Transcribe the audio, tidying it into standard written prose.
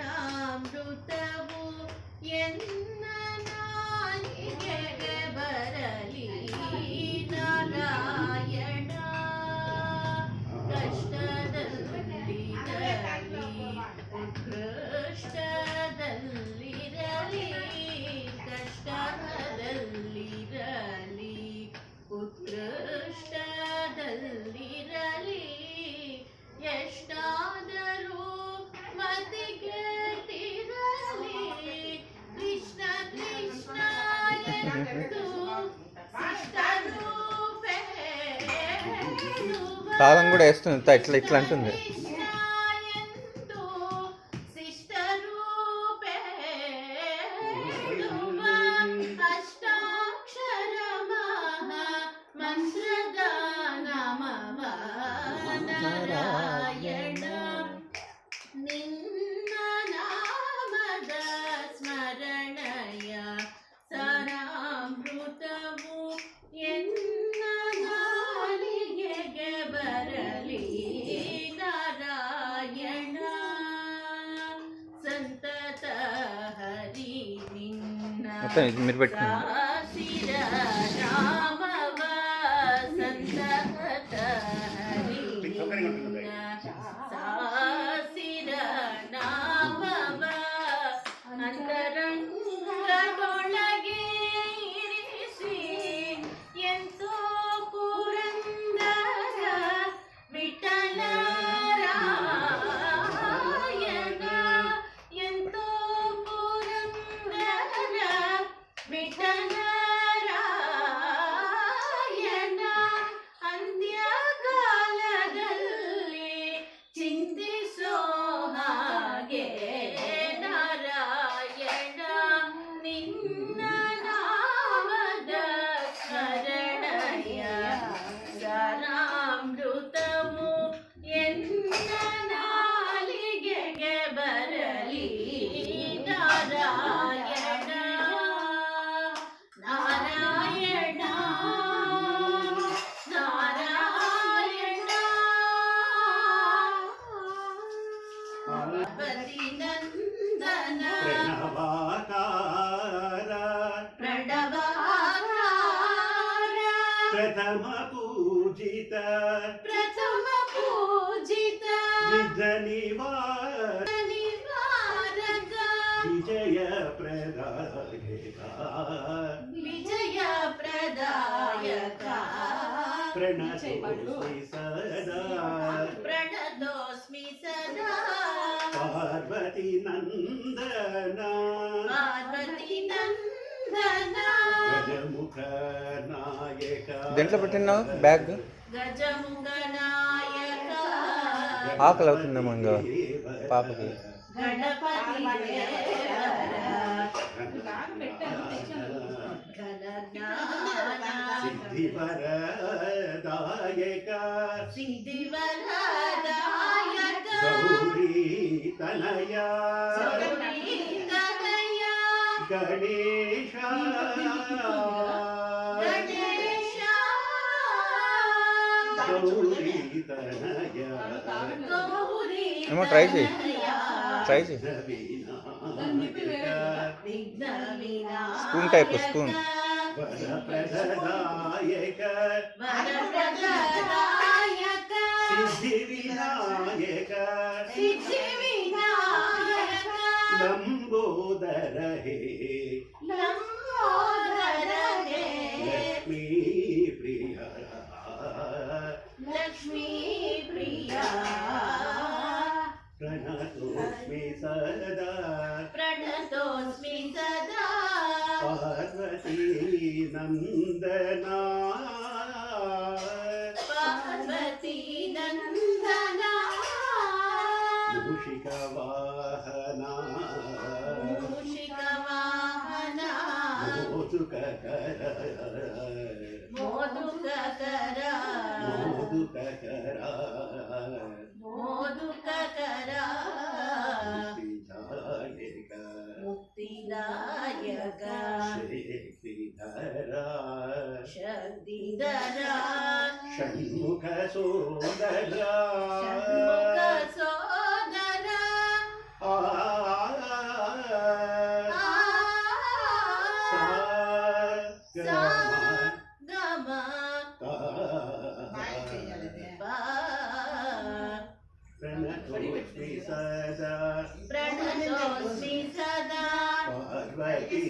ಸರಾಮೃತವು ಎನ್ನ ನಾಲಿಗೆಗೆ ಬರಲಿ ನಾರಾಯಣ ಕಷ್ಟದಲ್ಲಿರಲಿ ಉತ್ಕೃಷ್ಟದಲ್ಲಿರಲಿ ಕಷ್ಟದಲ್ಲಿರಲಿ ಉತ್ಕೃಷ್ಟದಲ್ಲಿರಲಿ ಎಷ್ಟಾದರೂ ಮತಿಗೆಟ್ಟಿರಲಿ ಕೃಷ್ಣ ಕೃಷ್ಣ ಎಂದು ಶಿಷ್ಟರೂಪೇ తాళం కూడా వేస్తుంది ఇట్లా ఇట్లా అంటుంది. ನಾರಾಯಣ ನಿನ್ನ ನಾಮದ ಸ್ಮರಣಯ ಸರಾಮೃತವು ಎನ್ನ ನಾಲಿಗೆಗೆ ಬರಲಿ ನಾರಾಯಣ ಸಂತತ ಹರಿ ನಿನ್ನ ಶಿರ ರಾಮವ ಸಂತತ ಹರಿ ಸಾಸಿರ ನಾಮವ ಅಂತರಂಗದೊಳಗೆ ಇರಿಸಿ ಎಂತೋ ಪುರಂದರ ವಿಠಲ ರಾಯಣ ಎಂತೋ ಪುರಂದರ ವಿಠಲ ರಾಯಣ ಅಂತ್ಯಕಾಲದಲ್ಲಿ ಚಿಂತಿಸೋ ಹಾಗೆ ನಾರಾಯಣ ನಿನ್ನ ನಾಮದ ಸ್ಮರಣಯ ಸರಾಮೃತವು ಎನ್ನ ನಾಲಿಗೆಗೆ ಬರಲಿ ನಾರಾಯಣ ನಾರಾಯಣ ನಾರಾಯಣ ಪತಿ ನಂದನ ಪ್ರಣವಾಕಾರ ಪ್ರಣವಾಕಾರ ಪ್ರಥಮ ಪೂಜಿತ ಪ್ರಥಮ ಪೂಜಿತ ವಿಘ್ನನಿವಾರಕ ನಿವಾರಕ ವಿಜಯ ಪ್ರದಾಯಕ ವಿಜಯ ಪ್ರದಾಯಕ ಪ್ರಣತೋಸ್ಮಿ ಸದಾ ಪ್ರಣತೋಸ್ಮಿ ಸದಾ ಪಾರ್ವತಿ ನಂದನ ಪಾರ್ವತಿ ನಂದನ ಗಜಮುಖ ನಾಯಕ దేంట్లో పెట్టినావు బ్యాగ్? గజముఖ నాయక ఆకలి అవుతుందేమో ఇంకా పాపకి. గణపతి ಸಿದ್ಧಿವರದಾಯಕ ಸಿದ್ಧಿವರದಾಯಕ ಗೌರಿ ತನಯ ಗೌರೀತನಯ ಗಣೇಶ ಗಣೇಶ ಗೌರಿ ತನಯ ಗೌರಿ ఏమో ట్రై చేయి, ట్రై చేయి. విఘ్న వినాయక స్పూన్ టైప్ స్పూన్. వరప్రదాయక వరప్రదాయక సిద్ధి వినాయక సిద్ధి వినాయక లంబోదర హే లంబోదర హే లక్ష్మీ ప్రియ లక్ష్మీ ప్రియ ప్రణతోస్మి సదా ప్రణతోస్మి సదా పార్వతీ నందనా పార్వతీ నందన మూషిక వాహన మూషిక వాహన మోదుకకర మోదుకకర మోదుకకర మోదుకకర ముక్తిదాయక ముక్తిదాయక శక్తిధర శక్తిధర షణ్ముఖ సోదర షణ్ముఖ సోదర वरदा प्रणतोऽस्मि सदा पार्वती